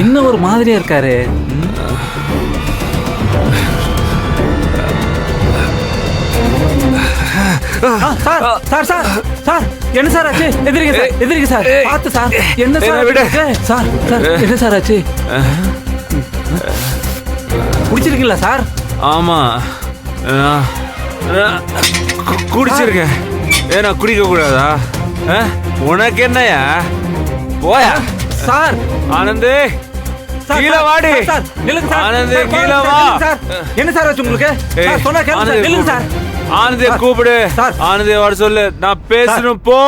என்ன ஒரு மாதிரியா இருக்காரு. சார் சார் சார் சார் என்ன சார் ஆச்சு? எதிரிங்க சார், எதிரிங்க சார், பார்த்து சார். என்ன சார் விட சார், சார் என்ன சார் ஆச்சு? குடிச்சிருக்கீங்களா சார்? ஆமா குடிச்சிருக்கேன். ஏன்னா குடிக்க கூடாதா? உனக்கு என்னையா? போயா சார். ஆனந்த் கீழே வாடி. ஆனந்த் கீழே வா. என்ன சார் ஆச்சு உங்களுக்கு? சொன்னா கேளுங்க. நில்லுங்க சார். ஆனந்தே கூப்பிடு. ஆனந்தே வர சொல்லு, நான் பேசணும். போ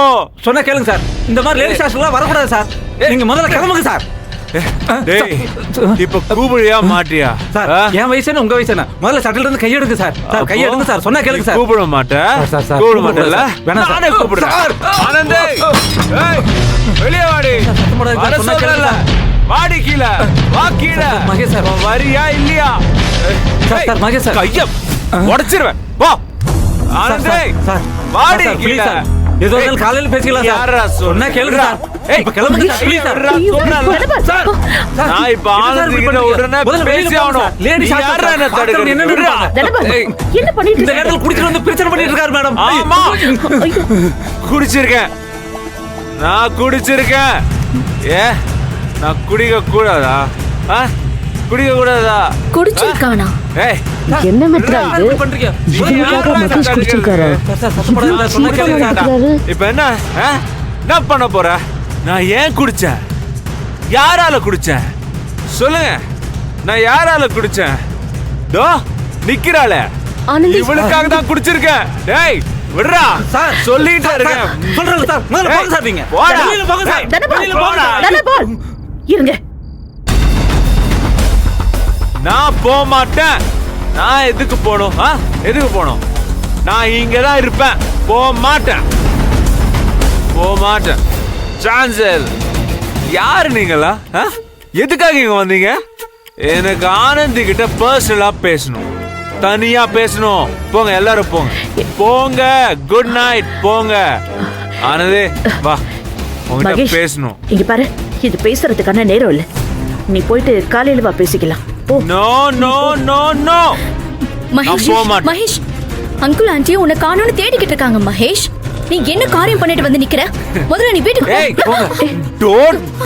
சொன்னா கேளுங்க சார். இந்த மாதிரி லேடி ஸ்டார்ஸ்லாம் வரக்கூடாது சார். நீங்க முதல்ல கிளம்புங்க சார். டேய் இப்ப கூப்பிடுறியா மாட்டியா? சார் என் வயசு என்ன உங்க வயசு என்ன? முதல்ல சட்டில இருந்து கையெடுங்க சார். சார் கையெடுங்க சார். சொன்னா கேளுங்க சார். கூப்பிட மாட்டேன். கூப்பிட மாட்டேன்ல? நானே கூப்பிடுறேன். ஆனந்தே வெளியே வாடி. சொன்னா கேளுங்க. வாடி கீழே. வா கீழே. மகேஷ் சார் வரியா இல்லையா? சார் மகேஷ் சார் கைய உடைச்சிருவேன். வா ஆனந்தே சார் வாடி கீழே. ஏதோ காலையில பேசிக்கலாம் சார். சொன்னா கேளுங்க சார். இப்ப கிளம்புங்க சார் ப்ளீஸ் சார். சார் நான் இப்ப ஆனந்த் கிட்ட உடனே பேசி ஆவணும். லேடி யாரா என்ன தடுக்குற? என்ன பண்ணிட்டு இந்த நேரத்துல குடிச்சிட்டு வந்து பிரச்சனை பண்ணிட்டு இருக்காரு மேடம். ஆமா குடிச்சிருக்கேன். நான் குடிச்சிருக்கேன். நான் குடிக்க கூடாதா? குடிக்க கூடாதா? குடிச்சிருக்கானா? ஏய் என்ன மெட்ரா இது? பண்றீங்க? இதுக்காக மகேஷ் குடிச்சிருக்காரு. சொன்னா கேளுங்க. இப்ப என்ன என்ன பண்ண போற? நான் ஏன் குடிச்சேன்? யாரால குடிச்சேன் சொல்லுங்க. நான் யாரால குடிச்சேன்? தோ நிக்கிறாளே, இவளுக்காக தான் குடிச்சிருக்கேன். டேய் விடுறா சார். சொல்லிட்டே இருக்கேன். சொல்றேன் சார். முதல்ல போங்க சார். நீங்க வெளியில போங்க சார். வெளியில போங்க. தனபால் இருங்க. நான் போக மாட்டேன். நான் எதுக்கு போகணும்? எதுக்கு போகணும்? நான் இங்க தான் இருப்பேன். போக மாட்டேன். போக மாட்டேன். சான்சல். யாரு நீங்களா? எதுக்காக இங்க வந்தீங்க? எனக்கு ஆனந்தி கிட்ட பர்சனலா பேசணும். தனியா பேசணும். போங்க எல்லாரும் போங்க. போங்க. Good night. போங்க. ஆனந்தே வா, உங்ககிட்ட பேசணும். இங்க பாரு, இது பேசுறதுக்கான நேரம் இல்ல. நீ போயிட்டு காலையில வா, பேசிக்கலாம். No no no no Mahesh, Mahesh uncle aunty உன்னை காணோன்னு தேடிக்கிட்டு இருக்காங்க. மகேஷ் நீ என்ன காரியம் பண்ணிட்டு வந்து நிக்கிற? முதல்ல நீ வீட்டுக்கு போ.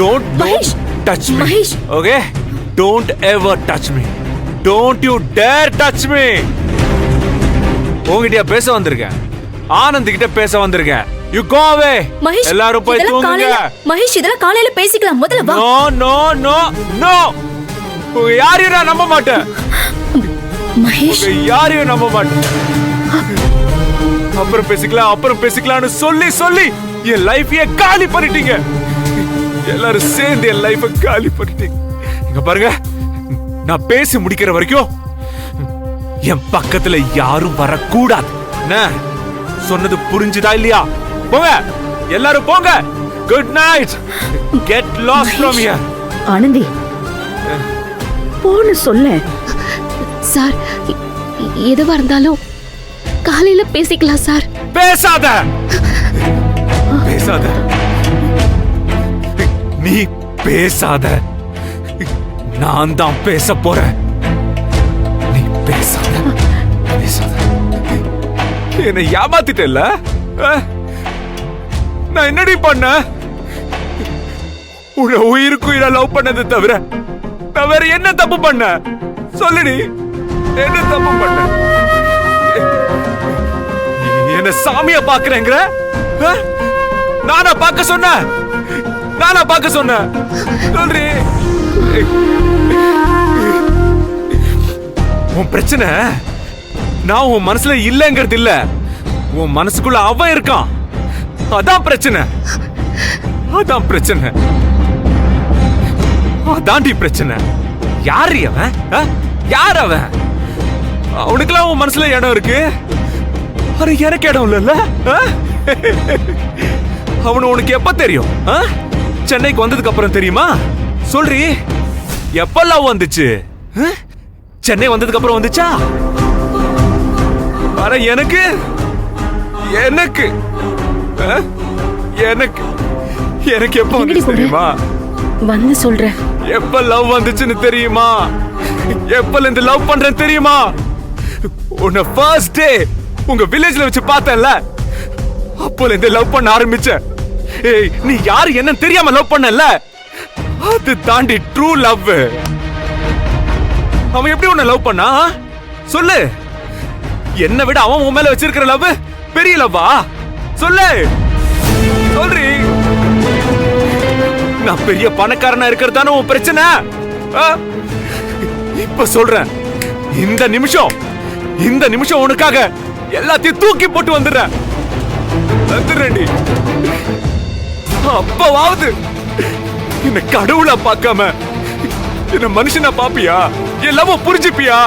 Don't Mahesh touch me. Mahesh Okay? Don't ever touch me. Don't you dare touch me. உங்ககிட்ட பேச வந்திருக்கேன். ஆனந்த் கிட்ட பேச வந்திருக்கேன். You go away. மகேஷ் எல்லாரும் போய் தூங்குங்க. மகேஷ் இதெல்லாம் காலையில பேசிக்கலாம். முதல்ல வா. No no no no. யாரையும் நான் நம்ப மாட்டேன். மகேஷ் யாரையும் நம்ப மாட்டேன். அப்புறம் பேசிக்கலாம்னு சொல்லி சொல்லி என் லைஃபையே காலி பண்ணிட்டீங்க. எல்லாரும் சேர்ந்து என் லைஃபை காலி பண்ணிட்டீங்க. இங்க பாருங்க, நான் பேசி முடிக்கிற வரைக்கும் என் பக்கத்துல யாரும் வரக்கூடாது. என்ன சொன்னது புரிஞ்சுதா இல்லையா? போங்க எல்லாரும் போங்க. Good night. Get lost from here. Anandhi போன்னு சொல்ல. சார் எதுவா இருந்தாலும் காலையில பேசிக்கலாம் சார். பேசாத பேசாத நீ பேசாத. நான் தான் பேச போறேன். நீ பேசாத பேசாத. என்னை ஏமாத்திட்டல்ல? நான் என்னடி பண்ண? உன்னை உயிருக்கு உயிரா லவ் பண்ணது தவிர நான் வேற என்ன தப்பு பண்ண? சொல்லுடி, என்ன தப்பு பண்ண? என்ன சாமியா பாக்குறேங்கிற? நானா பார்க்க சொன்ன? நானா பார்க்க சொன்ன? சொல்றி. உன் பிரச்சனை நான் உன் மனசுல இல்லங்கிறது இல்ல, உன் மனசுக்குள்ள அவன் இருக்கான். அதான் பிரச்சனை. அதான் பிரச்சனை. அதான்டி பிரச்சனை. யாரு அவன்? யார் அவன்? அவனுக்கெல்லாம் உன் மனசுல இடம் இருக்கு. அरे எனக்கு இடம் இல்ல. அவனு உனக்கு எப்ப தெரியும்? சென்னைக்கு வந்ததுக்கு அப்புறம் தெரியுமா? சொல்றி, எப்ப லவ் வந்துச்சு? சென்னை வந்ததுக்கு அப்புறம் வந்துச்சா? அட எனக்கு எனக்கு எனக்கு எனக்கு எப்ப வந்துச்சு தெரியுமா? வந்து சொல்றேன். எப்ப லவ் வந்துச்சுன்னு தெரியுமா? எப்பல இருந்து லவ் பண்றேன் தெரியுமா? உன்னை ஃபர்ஸ்ட் டே உங்க வில்லேஜ்ல வச்சு பார்த்தேன்ல, அப்பல இருந்து லவ் பண்ண ஆரம்பிச்சேன். ஏய், நீ யாரு என்ன தெரியாம லவ் பண்ணல, அது தாண்டி ட்ரூ லவ். அவன் எப்படி உன்னை லவ் பண்ணா சொல்லு? என்ன விட அவன் உன் மேல வச்சிருக்கிற லவ் பெரிய லவ்வா? சொல்லு, சொல்றீ. நான் பெரிய பணக்காரனா இருக்கிறதான உன் பிரச்சனை? இப்ப சொல்றேன், இந்த நிமிஷம் உனக்காக எல்லாத்தையும் தூக்கி போட்டு வந்துடுறேன். அப்பவாவது என்ன கடவுளா பார்க்காம என்ன மனுஷனா பாப்பியா? எல்லாமோ புரிஞ்சுப்பியா?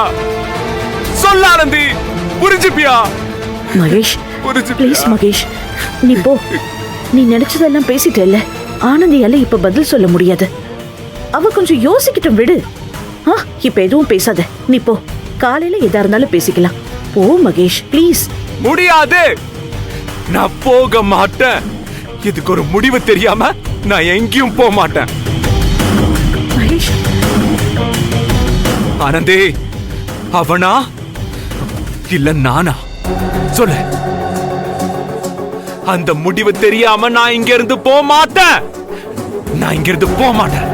சொல்ல ஆனந்தி, புரிஞ்சுப்பியா? மகேஷ் ப்ளீஸ் மகேஷ், நீ போ. நீ நினைச்சதெல்லாம் பேசிட்டல்ல, ஆனந்தியால இப்ப பதில் சொல்ல முடியாது. அவ கொஞ்சம் யோசிக்கிட்டும், விடு. இப்ப எதுவும் பேசாத, நீ போ. காலையில எதா இருந்தாலும் பேசிக்கலாம். போ மகேஷ் ப்ளீஸ். முடியாது, நான் போக மாட்டேன். இதுக்கு ஒரு முடிவு தெரியாம நான் எங்கேயும் போக மாட்டேன். மகேஷ். ஆனந்தி, அவனா இல்ல நானா? சொல்லு. அந்த முடிவு தெரியாம நான் இங்க இருந்து போக மாட்டேன். மகேஷ், நான் இங்க இருந்து போக மாட்டேன்.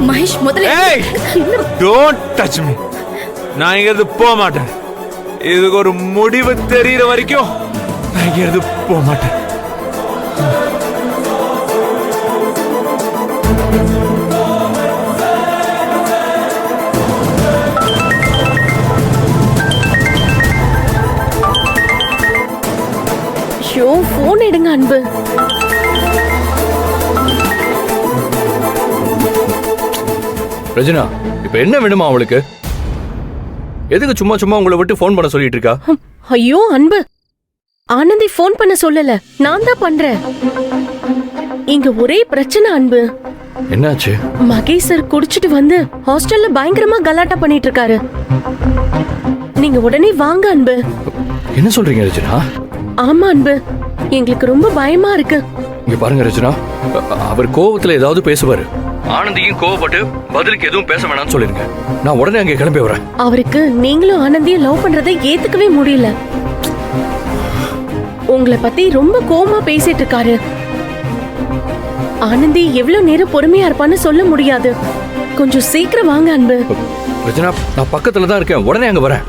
மகேஷ் முதல்ல ஏய், டோன்ட் டச் மீ. நான் இங்க இருந்து போக மாட்டேன். இதுக்கு ஒரு முடிவு தெரியற வரைக்கும் நான் இங்க இருந்து போக மாட்டேன். ஷோ, போன் எடுங்க அன்பு. ரஜினா, இப்ப என்ன வேணுமா அவளுக்கு? எதுக்கு சும்மா சும்மா உங்களை விட்டு போன் பண்ண சொல்லிட்டு இருக்கா? ஐயோ அன்பு, ஆனந்தி போன் பண்ண சொல்லல, நான் தான் பண்றேன். இங்க ஒரே பிரச்சனை அன்பு. என்னாச்சு? மகேஷ் சார் குடிச்சிட்டு வந்து ஹாஸ்டல்ல பயங்கரமா கலாட்டா பண்ணிட்டு இருக்காரு. நீங்க உடனே வாங்க அன்பு. என்ன சொல்றீங்க ரஜினா? ஆமா அன்பு, எங்களுக்கு ரொம்ப பயமா இருக்கு. இங்க பாருங்க ரஜினா, அவர் கோவத்துல ஏதாவது பேசுவாரு. ஆனந்தியும் கோவப்பட்டு பதிலுக்கு எதுவும் பேச வேணாம்னு சொல்லிருங்க. நான் உடனே அங்க கிளம்பி வரேன். அவருக்கு நீங்களும் ஆனந்தியும் லவ் பண்றதை ஏத்துக்கவே முடியல. உங்களை பத்தி ரொம்ப கோவமா பேசிட்டு இருக்காரு. ஆனந்தி எவ்வளவு நேரம் பொறுமையா இருப்பான்னு சொல்ல முடியாது. கொஞ்சம் சீக்கிரம் வாங்க அன்பு. ரஜினா, நான் பக்கத்துல தான் இருக்கேன், உடனே அங்க வரேன்.